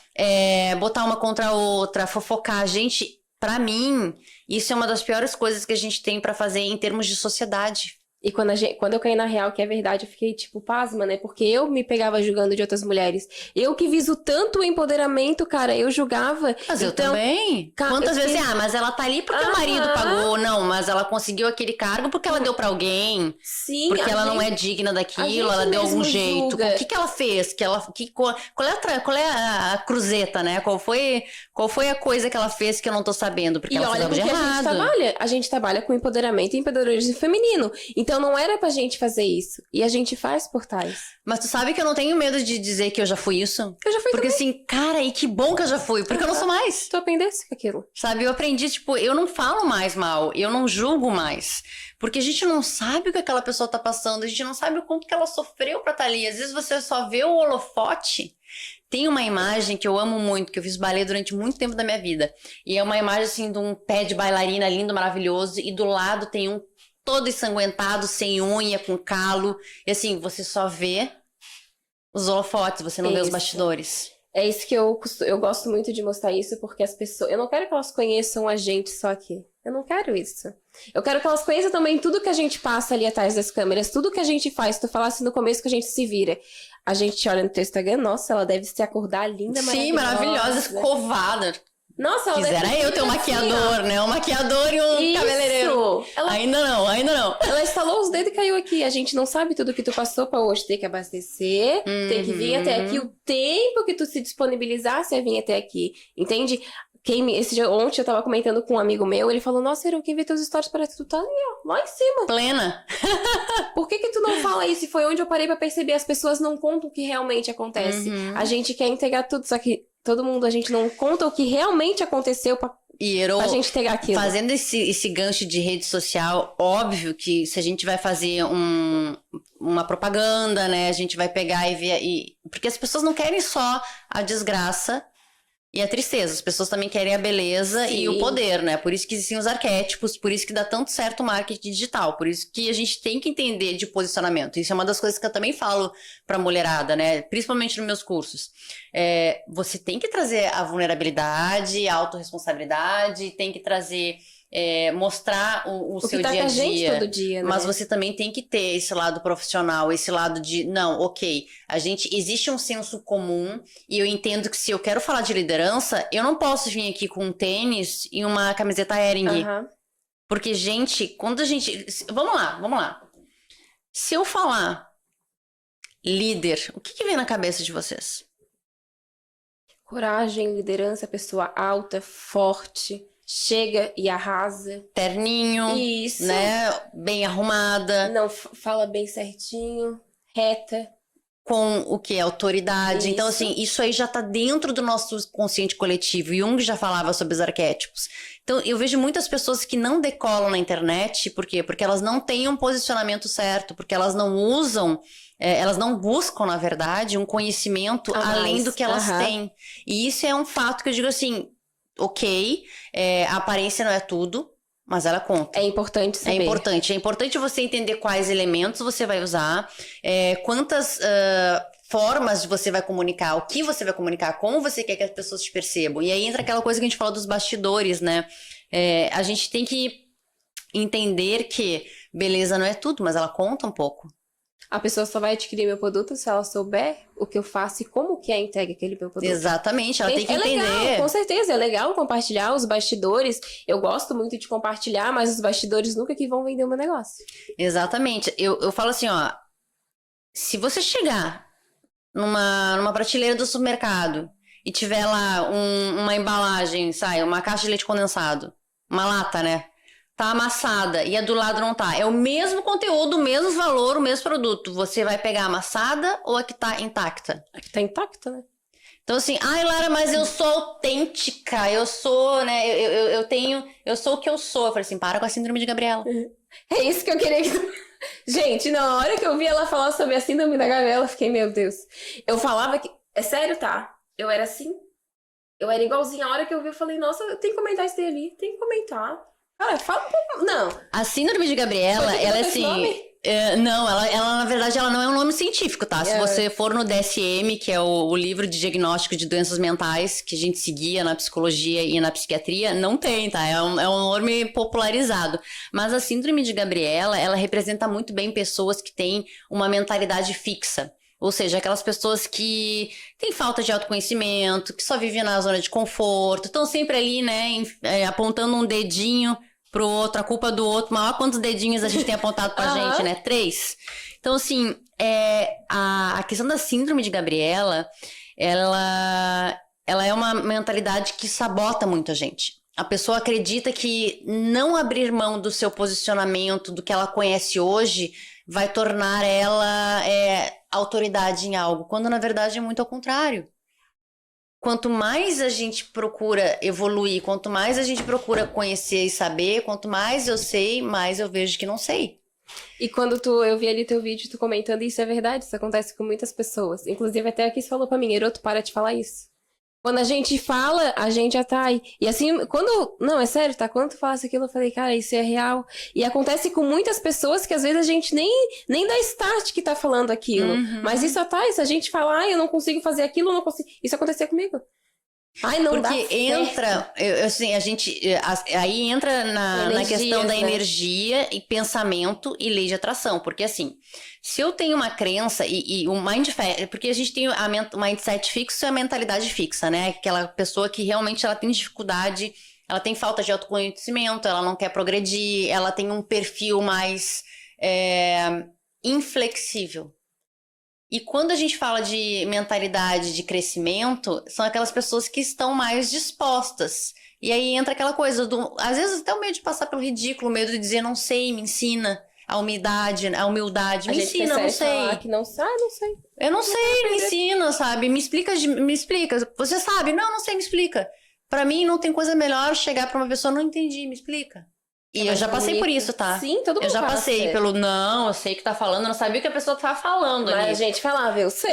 botar uma contra a outra, fofocar. Gente, pra mim, isso é uma das piores coisas que a gente tem pra fazer em termos de sociedade. E quando eu caí na real, que é verdade, eu fiquei, tipo, pasma, né? Porque eu me pegava julgando de outras mulheres. Eu que viso tanto o empoderamento, cara, eu julgava. Mas eu também. Quantas vezes, mas ela tá ali porque o marido pagou. Não, mas ela conseguiu aquele cargo porque ela deu pra alguém. Sim. Porque ela não é digna daquilo, ela deu algum jeito. O que ela fez? Qual é a cruzeta, né? Qual foi a coisa que ela fez que eu não tô sabendo? Porque ela fez algo de errado. A gente trabalha com empoderamento e empreendedorismo feminino. Então não era pra gente fazer isso. E a gente faz por trás. Mas tu sabe que eu não tenho medo de dizer que eu já fui isso? Eu já fui porque também. Assim, cara, e que bom que eu já fui. Porque eu não sou mais. Tu aprendesse com aquilo. Sabe, eu aprendi, tipo, eu não falo mais mal. Eu não julgo mais. Porque a gente não sabe o que aquela pessoa tá passando. A gente não sabe o quanto que ela sofreu pra estar ali. Às vezes você só vê o holofote. Tem uma imagem que eu amo muito, que eu fiz balé durante muito tempo da minha vida. E é uma imagem, assim, de um pé de bailarina lindo, maravilhoso. E do lado tem um todo ensanguentado, sem unha, com calo. E assim, você só vê os holofotes, você não vê os bastidores. É isso que eu gosto muito de mostrar isso, porque as pessoas... Eu não quero que elas conheçam a gente só aqui. Eu não quero isso. Eu quero que elas conheçam também tudo que a gente passa ali atrás das câmeras, tudo que a gente faz. Tu falasse no começo que a gente se vira. A gente olha no teu Instagram, nossa, ela deve se acordar linda, maravilhosa. Sim, maravilhosa, escovada. Nossa, ela Quisera eu ter um maquiador, né? Um maquiador e um cabeleireiro. Ainda não. Ela estalou os dedos e caiu aqui. A gente não sabe tudo que tu passou pra hoje ter que abastecer, ter que vir até aqui. O tempo que tu se disponibilizasse a vir até aqui. Entende? Ontem eu tava comentando com um amigo meu, ele falou, nossa, Eron, quem vê teus stories parece que tu tá ali, ó, lá em cima. Plena. Por que tu não fala isso? E foi onde eu parei pra perceber, as pessoas não contam o que realmente acontece. A gente quer entregar tudo, só que todo mundo, a gente não conta o que realmente aconteceu pra gente pegar aquilo. Fazendo esse gancho de rede social, óbvio que se a gente vai fazer uma propaganda, né, a gente vai pegar e ver... Porque as pessoas não querem só a desgraça e a tristeza, as pessoas também querem a beleza e o poder, né? Por isso que existem os arquétipos, por isso que dá tanto certo o marketing digital, por isso que a gente tem que entender de posicionamento. Isso é uma das coisas que eu também falo pra mulherada, né? Principalmente nos meus cursos. Você tem que trazer a vulnerabilidade, a autorresponsabilidade, tem que trazer... mostrar o seu tá dia a dia, todo dia, né? Mas você também tem que ter esse lado profissional, esse lado de, não, ok, existe um senso comum e eu entendo que se eu quero falar de liderança, eu não posso vir aqui com um tênis e uma camiseta Hering. Porque, gente, quando a gente... Vamos lá. Se eu falar líder, o que vem na cabeça de vocês? Coragem, liderança, pessoa alta, forte... Chega e arrasa. Terninho, isso, né? Bem arrumada. Não, fala bem certinho, reta. Com o que é autoridade. Isso. Então, assim, isso aí já tá dentro do nosso consciente coletivo. Jung já falava sobre os arquétipos. Então, eu vejo muitas pessoas que não decolam na internet. Por quê? Porque elas não têm um posicionamento certo. Porque elas não usam... elas não buscam, na verdade, um conhecimento além do que elas têm. E isso é um fato que eu digo assim... Ok, a aparência não é tudo, mas ela conta. É importante saber. É importante você entender quais elementos você vai usar, quantas formas você vai comunicar, o que você vai comunicar, como você quer que as pessoas te percebam. E aí entra aquela coisa que a gente falou dos bastidores, né? A gente tem que entender que beleza não é tudo, mas ela conta um pouco. A pessoa só vai adquirir meu produto se ela souber o que eu faço e como que é entregue aquele meu produto. Exatamente, ela tem que entender. Legal, com certeza, é legal compartilhar os bastidores. Eu gosto muito de compartilhar, mas os bastidores nunca que vão vender o meu negócio. Exatamente. Eu falo assim, ó, se você chegar numa prateleira do supermercado e tiver lá uma embalagem, uma caixa de leite condensado, uma lata, né? Tá amassada e a do lado não tá. É o mesmo conteúdo, o mesmo valor, o mesmo produto. Você vai pegar a amassada ou a que tá intacta? A que tá intacta, né? Então assim, ai Lara, mas eu sou autêntica, eu sou, né, eu sou o que eu sou. Eu falei assim, para com a síndrome de Gabriela. É isso que eu queria que... Gente, na hora que eu vi ela falar sobre a síndrome da Gabriela, eu fiquei, meu Deus. Eu falava que... É sério, tá? Eu era assim. Eu era igualzinha. A hora que eu vi, eu falei, nossa, eu tenho que comentar isso daí ali. Tem que comentar. Cara, fala um pouco... Não. A síndrome de Gabriela, ela é assim... não, ela, na verdade, ela não é um nome científico, tá? Se você for no DSM, que é o livro de diagnóstico de doenças mentais, que a gente seguia na psicologia e na psiquiatria, não tem, tá? É um nome popularizado. Mas a síndrome de Gabriela, ela representa muito bem pessoas que têm uma mentalidade fixa. Ou seja, aquelas pessoas que têm falta de autoconhecimento, que só vivem na zona de conforto, estão sempre ali, né, apontando um dedinho pro outro, a culpa do outro. Mas olha quantos dedinhos a gente tem apontado pra gente, né? 3. Então, assim, a questão da síndrome de Gabriela, ela é uma mentalidade que sabota muito a gente. A pessoa acredita que não abrir mão do seu posicionamento, do que ela conhece hoje, vai tornar ela autoridade em algo, quando na verdade é muito ao contrário. Quanto mais a gente procura evoluir, quanto mais a gente procura conhecer e saber, quanto mais eu sei, mais eu vejo que não sei. E quando eu vi ali teu vídeo, tu comentando, isso é verdade, isso acontece com muitas pessoas. Inclusive até aqui você falou pra mim, Heroto, para de falar isso. Quando a gente fala, a gente atrai. E assim, não, é sério, tá? Quando tu falasse aquilo, eu falei, cara, isso é real. E acontece com muitas pessoas que às vezes a gente nem dá start que tá falando aquilo. Uhum. Mas isso atrai, se a gente falar, eu não consigo fazer aquilo, eu não consigo. Isso acontecia comigo. Ai, não dá certo. Porque entra, assim, aí entra na questão da energia e pensamento e lei de atração. Porque assim, se eu tenho uma crença e o mindset, porque a gente tem o mindset fixo e a mentalidade fixa, né? Aquela pessoa que realmente ela tem dificuldade, ela tem falta de autoconhecimento, ela não quer progredir, ela tem um perfil mais inflexível. E quando a gente fala de mentalidade de crescimento, são aquelas pessoas que estão mais dispostas. E aí entra aquela coisa às vezes até o medo de passar pelo ridículo, o medo de dizer não sei, me ensina. A humildade, me ensina, não sei. Falar que não sabe, não sei. Eu não sei, me ensina, sabe? Me explica. Você sabe? Não sei, me explica. Pra mim não tem coisa melhor chegar pra uma pessoa, não entendi, me explica. E eu já passei por isso, tá? Sim, todo mundo Eu já passei pelo, não, eu sei que tá falando, eu não sabia o que a pessoa tava falando ali. Mas a gente falava, eu sei.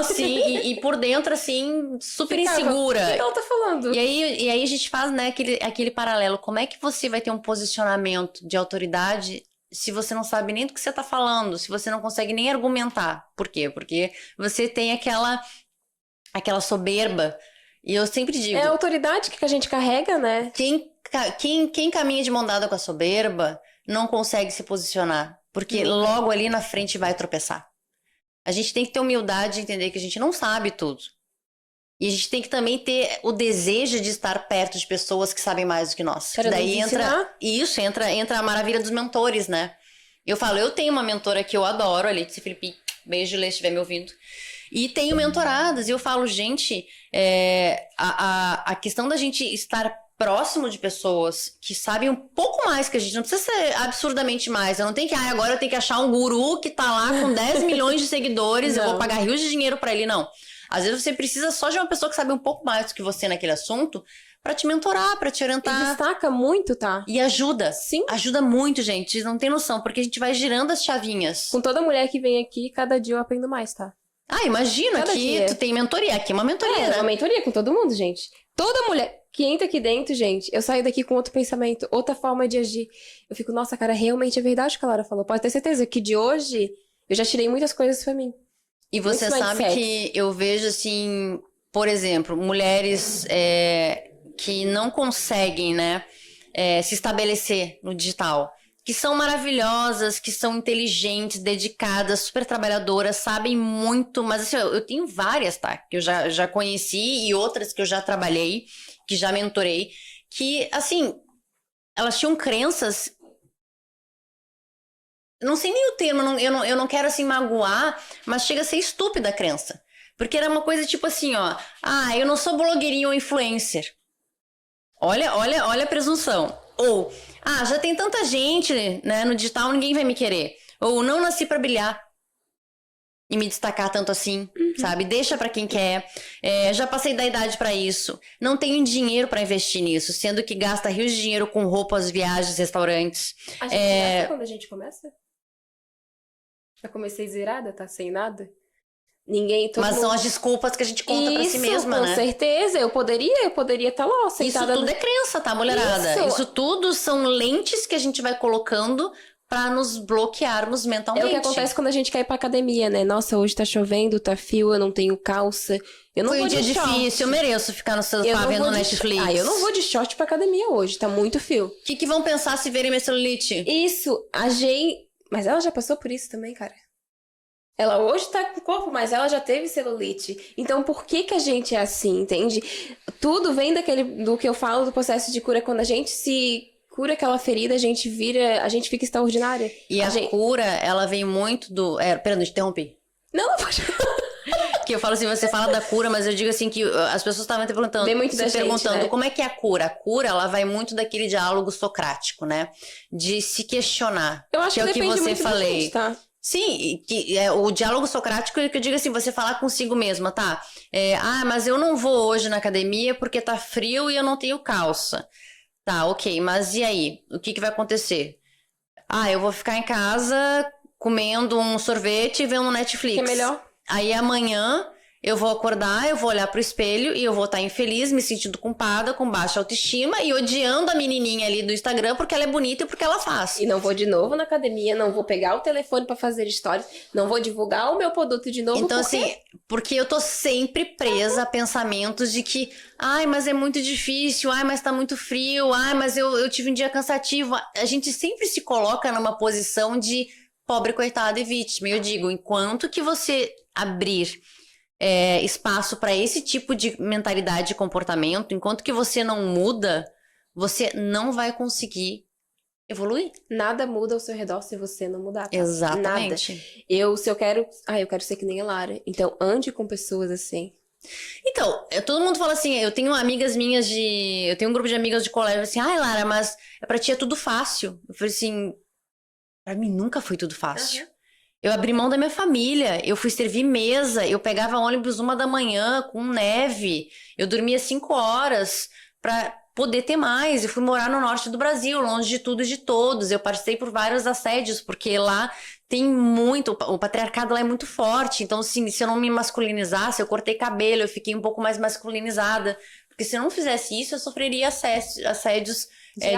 Sim, e por dentro, assim, super insegura. O que ela tá falando? E aí a gente faz, né, aquele paralelo. Como é que você vai ter um posicionamento de autoridade se você não sabe nem do que você tá falando, se você não consegue nem argumentar? Por quê? Porque você tem aquela soberba. E eu sempre digo... É a autoridade que a gente carrega, né? Quem caminha de mão dada com a soberba não consegue se posicionar, porque logo ali na frente vai tropeçar. A gente tem que ter humildade de entender que a gente não sabe tudo. E a gente tem que também ter o desejo de estar perto de pessoas que sabem mais do que nós. Daí entra a maravilha dos mentores, né? Eu falo, eu tenho uma mentora que eu adoro, a Letícia Felipe, beijo, Lê, se estiver me ouvindo. E tenho mentoradas, e eu falo, gente, a questão da gente estar próximo de pessoas que sabem um pouco mais que a gente, não precisa ser absurdamente mais. Eu não tenho que, agora eu tenho que achar um guru que tá lá com 10 milhões de seguidores, eu vou pagar rios de dinheiro pra ele, não. Às vezes você precisa só de uma pessoa que sabe um pouco mais do que você naquele assunto pra te mentorar, pra te orientar. E destaca muito, tá? E ajuda. Sim. Ajuda muito, gente. Vocês não tem noção, porque a gente vai girando as chavinhas. Com toda mulher que vem aqui, cada dia eu aprendo mais, tá? Imagina, aqui tu tem mentoria. Aqui é uma mentoria, né? É uma mentoria com todo mundo, gente. Toda mulher que entra aqui dentro, gente, eu saio daqui com outro pensamento, outra forma de agir. Eu fico, nossa, cara, realmente é verdade o que a Laura falou. Pode ter certeza que de hoje eu já tirei muitas coisas pra mim. E você sabe que eu vejo, assim, por exemplo, mulheres que não conseguem, né, se estabelecer no digital. Que são maravilhosas, que são inteligentes, dedicadas, super trabalhadoras, sabem muito. Mas assim, eu tenho várias, tá? Que eu já conheci e outras que eu já trabalhei, que já mentorei. Que, assim, elas tinham crenças... Não sei nem o termo, eu não quero, assim, magoar, mas chega a ser estúpida a crença. Porque era uma coisa tipo assim, ó... eu não sou blogueirinho ou influencer. Olha a presunção. Ou, já tem tanta gente, né, no digital, ninguém vai me querer. Ou, não nasci pra brilhar e me destacar tanto assim, sabe? Deixa pra quem quer. Já passei da idade pra isso. Não tenho dinheiro pra investir nisso, sendo que gasta rios de dinheiro com roupas, viagens, restaurantes. A gente gasta quando a gente começa? Já comecei zerada, tá sem nada. Ninguém... Mas são as desculpas que a gente conta pra si mesma, com né? certeza. Eu poderia estar lá, sentada... Isso tudo é crença, tá, mulherada? Isso tudo são lentes que a gente vai colocando pra nos bloquearmos mentalmente. É o que acontece quando a gente quer ir pra academia, né? Nossa, hoje tá chovendo, tá frio, eu não tenho calça. Eu não Foi vou um dia de short. difícil, eu mereço ficar no sofá vendo Netflix. Eu não vou de short pra academia hoje, tá muito frio. O que vão pensar se verem minha celulite? Isso, a gente... Mas ela já passou por isso também, cara. Ela hoje tá com o corpo, mas ela já teve celulite. Então, por que a gente é assim, entende? Tudo vem do que eu falo do processo de cura. Quando a gente se cura aquela ferida, a gente fica extraordinária. E a cura, ela vem muito do... Pera, não te interrompi. Não pode... Que eu falo assim, você fala da cura, mas eu digo assim que as pessoas estavam te perguntando, vem muito perguntando, né? Como é que é a cura? A cura, ela vai muito daquele diálogo socrático, né? De se questionar. Eu acho que é o que você muito falei. Gente, tá? Sim, que é o diálogo socrático é que eu digo assim, você falar consigo mesma, tá? Mas eu não vou hoje na academia porque tá frio e eu não tenho calça. Tá, ok, mas e aí? O que vai acontecer? Eu vou ficar em casa comendo um sorvete e vendo um Netflix. Que é melhor. Aí amanhã eu vou acordar, eu vou olhar pro espelho e eu vou estar infeliz, me sentindo culpada, com baixa autoestima e odiando a menininha ali do Instagram porque ela é bonita e porque ela faz. E não vou de novo na academia, não vou pegar o telefone pra fazer stories, não vou divulgar o meu produto de novo. Então, assim, porque eu tô sempre presa a pensamentos de que, mas é muito difícil, mas tá muito frio, mas eu tive um dia cansativo. A gente sempre se coloca numa posição de pobre, coitada e vítima. Eu digo, enquanto que você abrir espaço para esse tipo de mentalidade e comportamento, enquanto que você não muda, você não vai conseguir evoluir. Nada muda ao seu redor se você não mudar. Tá? Exatamente. Nada. Eu quero ser que nem a Lara. Então, ande com pessoas assim. Então, todo mundo fala assim, eu tenho amigas minhas eu tenho um grupo de amigas de colégio assim, Lara, mas pra ti é tudo fácil. Eu falei assim, pra mim nunca foi tudo fácil. Uhum. Eu abri mão da minha família, eu fui servir mesa, eu pegava ônibus 1 da manhã com neve, eu dormia 5 horas pra poder ter mais. Eu fui morar no norte do Brasil, longe de tudo e de todos. Eu passei por vários assédios, porque lá tem muito, o patriarcado lá é muito forte. Então, assim, se eu não me masculinizasse, eu cortei cabelo, eu fiquei um pouco mais masculinizada. Porque se eu não fizesse isso, eu sofreria assédios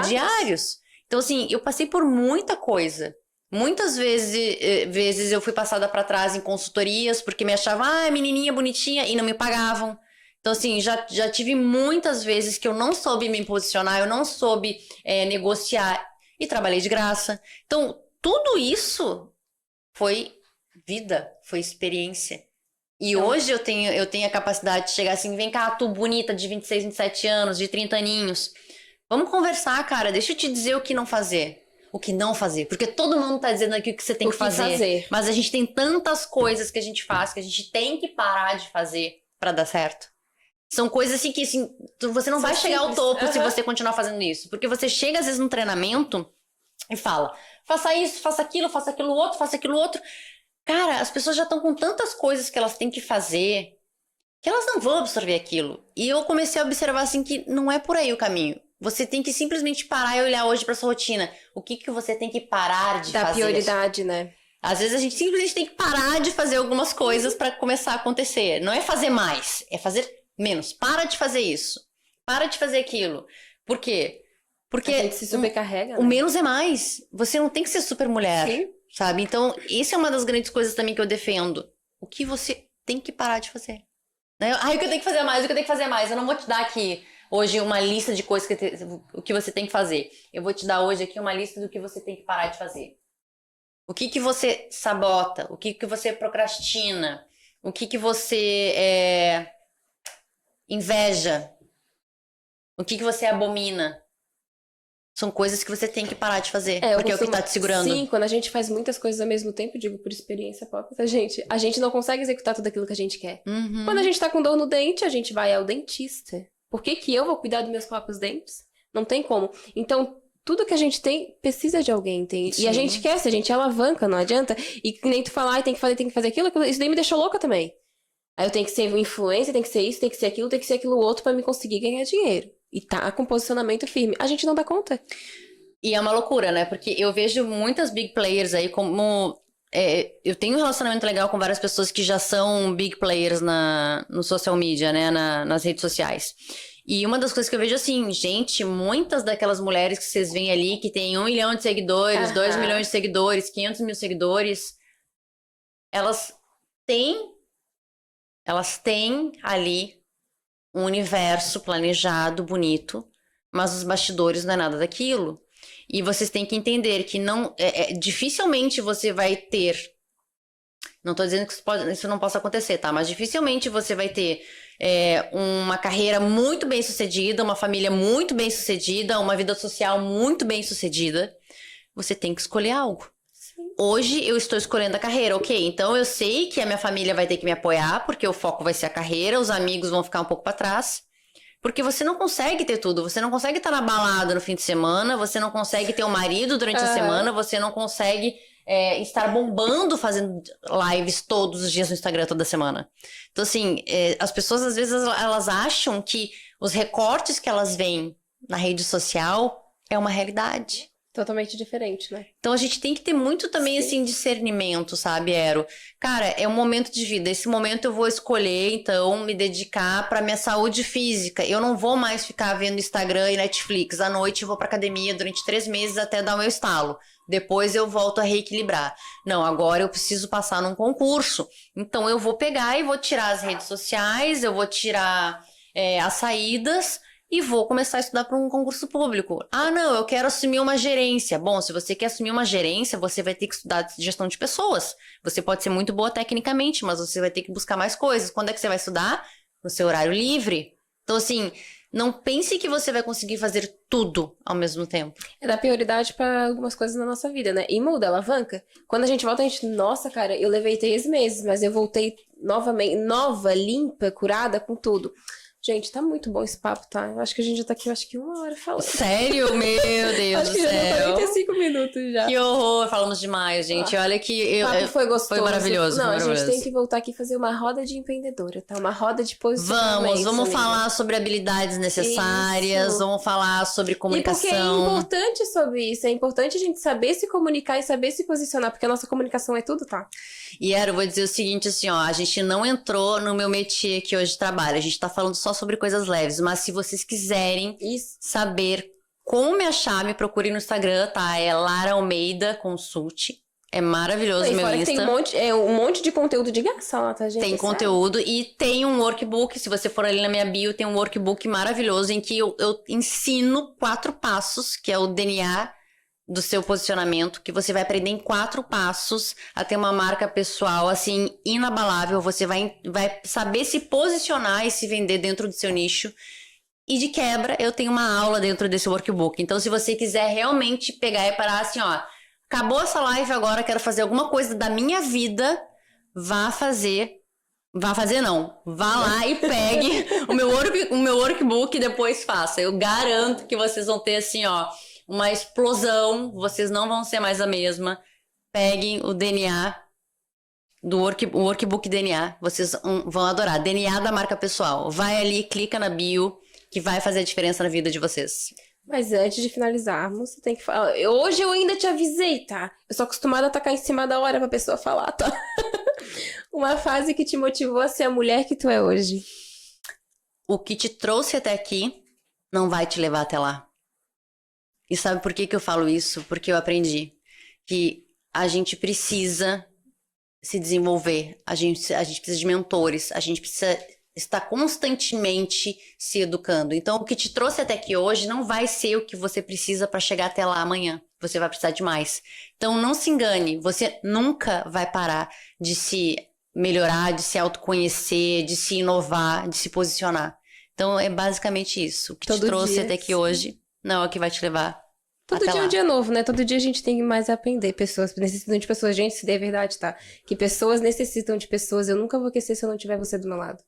diários. Então, assim, eu passei por muita coisa. Muitas vezes eu fui passada para trás em consultorias porque me achavam, menininha bonitinha, e não me pagavam. Então, assim, já tive muitas vezes que eu não soube me posicionar, eu não soube negociar e trabalhei de graça. Então, tudo isso foi vida, foi experiência. E hoje eu tenho a capacidade de chegar assim, vem cá, tu bonita de 26, 27 anos, de 30 aninhos. Vamos conversar, cara, deixa eu te dizer o que não fazer. O que não fazer, porque todo mundo tá dizendo aqui o que você tem que fazer. Mas a gente tem tantas coisas que a gente faz que a gente tem que parar de fazer pra dar certo. São coisas assim que assim, você não vai chegar ao topo se você continuar fazendo isso. Porque você chega às vezes num treinamento e fala, faça isso, faça aquilo outro, faça aquilo outro. Cara, as pessoas já estão com tantas coisas que elas têm que fazer que elas não vão absorver aquilo. E eu comecei a observar assim que não é por aí o caminho. Você tem que simplesmente parar e olhar hoje pra sua rotina. O que você tem que parar de fazer? Da prioridade, né? Às vezes a gente simplesmente tem que parar de fazer algumas coisas pra começar a acontecer. Não é fazer mais, é fazer menos. Para de fazer isso. Para de fazer aquilo. Por quê? Porque a gente se sobrecarrega, o menos é mais. Você não tem que ser super mulher, Sim. sabe? Então, isso é uma das grandes coisas também que eu defendo. O que você tem que parar de fazer. Né? O que eu tenho que fazer mais, o que eu tenho que fazer mais. Eu não vou te dar aqui hoje uma lista de coisas o que você tem que fazer. Eu vou te dar hoje aqui uma lista do que você tem que parar de fazer. O que você sabota, o que você procrastina, o que você inveja, o que você abomina. São coisas que você tem que parar de fazer, porque é o que tá te segurando. Sim, quando a gente faz muitas coisas ao mesmo tempo, digo por experiência própria, a gente não consegue executar tudo aquilo que a gente quer. Uhum. Quando a gente tá com dor no dente, a gente vai ao dentista. Por que eu vou cuidar dos meus próprios dentes? Não tem como. Então, tudo que a gente tem precisa de alguém, entende? E a gente quer, se a gente alavanca, não adianta. E que nem tu falar, tem que fazer aquilo, isso daí me deixou louca também. Aí eu tenho que ser influencer, tem que ser isso, tem que ser aquilo outro pra me conseguir ganhar dinheiro. E tá com posicionamento firme. A gente não dá conta. E é uma loucura, né? Porque eu vejo muitas big players aí como eu tenho um relacionamento legal com várias pessoas que já são big players no social media, né? Nas redes sociais. E uma das coisas que eu vejo assim, gente, muitas daquelas mulheres que vocês veem ali, que tem 1 milhão de seguidores, 2 milhões de seguidores, 500 mil seguidores, elas têm ali um universo planejado, bonito, mas os bastidores não é nada daquilo. E vocês têm que entender que dificilmente você vai ter... Não tô dizendo que isso não possa acontecer, tá? Mas dificilmente você vai ter uma carreira muito bem sucedida, uma família muito bem sucedida, uma vida social muito bem sucedida. Você tem que escolher algo. Sim. Hoje eu estou escolhendo a carreira, ok? Então eu sei que a minha família vai ter que me apoiar, porque o foco vai ser a carreira, os amigos vão ficar um pouco para trás. Porque você não consegue ter tudo. Você não consegue estar na balada no fim de semana, você não consegue ter um marido durante a semana, você não consegue... estar bombando fazendo lives todos os dias no Instagram toda semana. Então, assim, as pessoas às vezes elas acham que os recortes que elas veem na rede social é uma realidade. Totalmente diferente, né? Então a gente tem que ter muito também, assim, discernimento, sabe, Ero? Cara, é um momento de vida. Esse momento eu vou escolher, então, me dedicar pra minha saúde física. Eu não vou mais ficar vendo Instagram e Netflix. À noite eu vou pra academia durante 3 meses até dar o meu estalo. Depois eu volto a reequilibrar. Não, agora eu preciso passar num concurso. Então eu vou pegar e vou tirar as redes sociais, eu vou tirar as saídas... E vou começar a estudar para um concurso público. Ah, não, eu quero assumir uma gerência. Bom, se você quer assumir uma gerência, você vai ter que estudar gestão de pessoas. Você pode ser muito boa tecnicamente, mas você vai ter que buscar mais coisas. Quando é que você vai estudar? No seu horário livre. Então, assim, não pense que você vai conseguir fazer tudo ao mesmo tempo. É dar prioridade para algumas coisas na nossa vida, né? E muda, alavanca. Quando a gente volta, a gente... Nossa, cara, eu levei 3 meses, mas eu voltei novamente, nova, limpa, curada, com tudo. Gente, tá muito bom esse papo, tá? Eu acho que a gente já tá aqui, 1 hora falando. Sério? Meu Deus acho do que céu. Já tá 45 minutos já. Que horror, falamos demais, gente. Olha que... O papo foi gostoso. Foi maravilhoso. Não, foi maravilhoso. A gente tem que voltar aqui e fazer uma roda de empreendedora, tá? Uma roda de posicionamento. Vamos falar sobre habilidades necessárias, isso. Vamos falar sobre comunicação. E porque é importante sobre isso, é importante a gente saber se comunicar e saber se posicionar, porque a nossa comunicação é tudo, tá? E eu vou dizer o seguinte, assim, ó, a gente não entrou no meu métier que hoje trabalha, a gente tá falando só sobre coisas leves, mas se vocês quiserem saber como me achar, me procure no Instagram, tá? É Lara Almeida Consult. É maravilhoso o meu Insta. Tem um monte de conteúdo de graça lá, tá, gente? Tem conteúdo e tem um workbook, se você for ali na minha bio, tem um workbook maravilhoso em que eu ensino 4 passos, que é o DNA do seu posicionamento, que você vai aprender em 4 passos a ter uma marca pessoal, assim, inabalável. Você vai saber se posicionar e se vender dentro do seu nicho. E de quebra, eu tenho uma aula dentro desse workbook. Então, se você quiser realmente pegar e parar assim, ó, acabou essa live agora, quero fazer alguma coisa da minha vida, vá lá e pegue o meu workbook e depois faça. Eu garanto que vocês vão ter assim, ó, uma explosão, vocês não vão ser mais a mesma. Peguem o DNA do workbook DNA, vocês vão adorar. DNA da marca pessoal. Vai ali, clica na bio, que vai fazer a diferença na vida de vocês. Mas antes de finalizarmos, você tem que falar. Hoje eu ainda te avisei, tá? Eu sou acostumada a tacar em cima da hora pra pessoa falar, tá? Uma fase que te motivou a ser a mulher que tu é hoje. O que te trouxe até aqui não vai te levar até lá. E sabe por que eu falo isso? Porque eu aprendi que a gente precisa se desenvolver, a gente precisa de mentores, a gente precisa estar constantemente se educando. Então, o que te trouxe até aqui hoje não vai ser o que você precisa para chegar até lá amanhã. Você vai precisar de mais. Então, não se engane, você nunca vai parar de se melhorar, de se autoconhecer, de se inovar, de se posicionar. Então, é basicamente isso. O que te trouxe até aqui hoje não é o que vai te levar Todo dia é um dia novo, né? Todo dia a gente tem mais a aprender. Pessoas necessitam de pessoas. Gente, se é verdade, tá? Que pessoas necessitam de pessoas. Eu nunca vou aquecer se eu não tiver você do meu lado.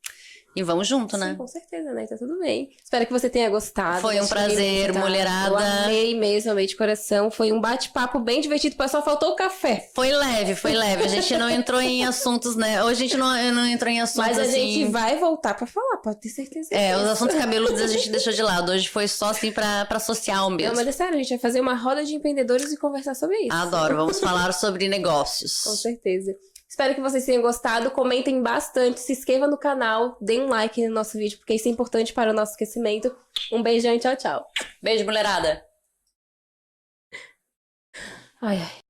E vamos junto, Sim, né? com certeza, né? Tá tudo bem. Espero que você tenha gostado. Foi um Gostei prazer, muito, tá? mulherada. Eu amei mesmo, amei de coração. Foi um bate-papo bem divertido, só faltou o café. Foi leve, foi leve. A gente não entrou em assuntos, né? Hoje a gente não entrou em assuntos Mas a assim... gente vai voltar pra falar, pode ter certeza É, disso. os assuntos cabeludos a gente deixou de lado. Hoje foi só assim pra social mesmo. Não, mas é sério, a gente vai fazer uma roda de empreendedores e conversar sobre isso. Adoro, vamos falar sobre negócios. Com certeza. Espero que vocês tenham gostado, comentem bastante, se inscrevam no canal, deem um like no nosso vídeo, porque isso é importante para o nosso crescimento. Um beijão e tchau, tchau. Beijo, mulherada. Ai, ai.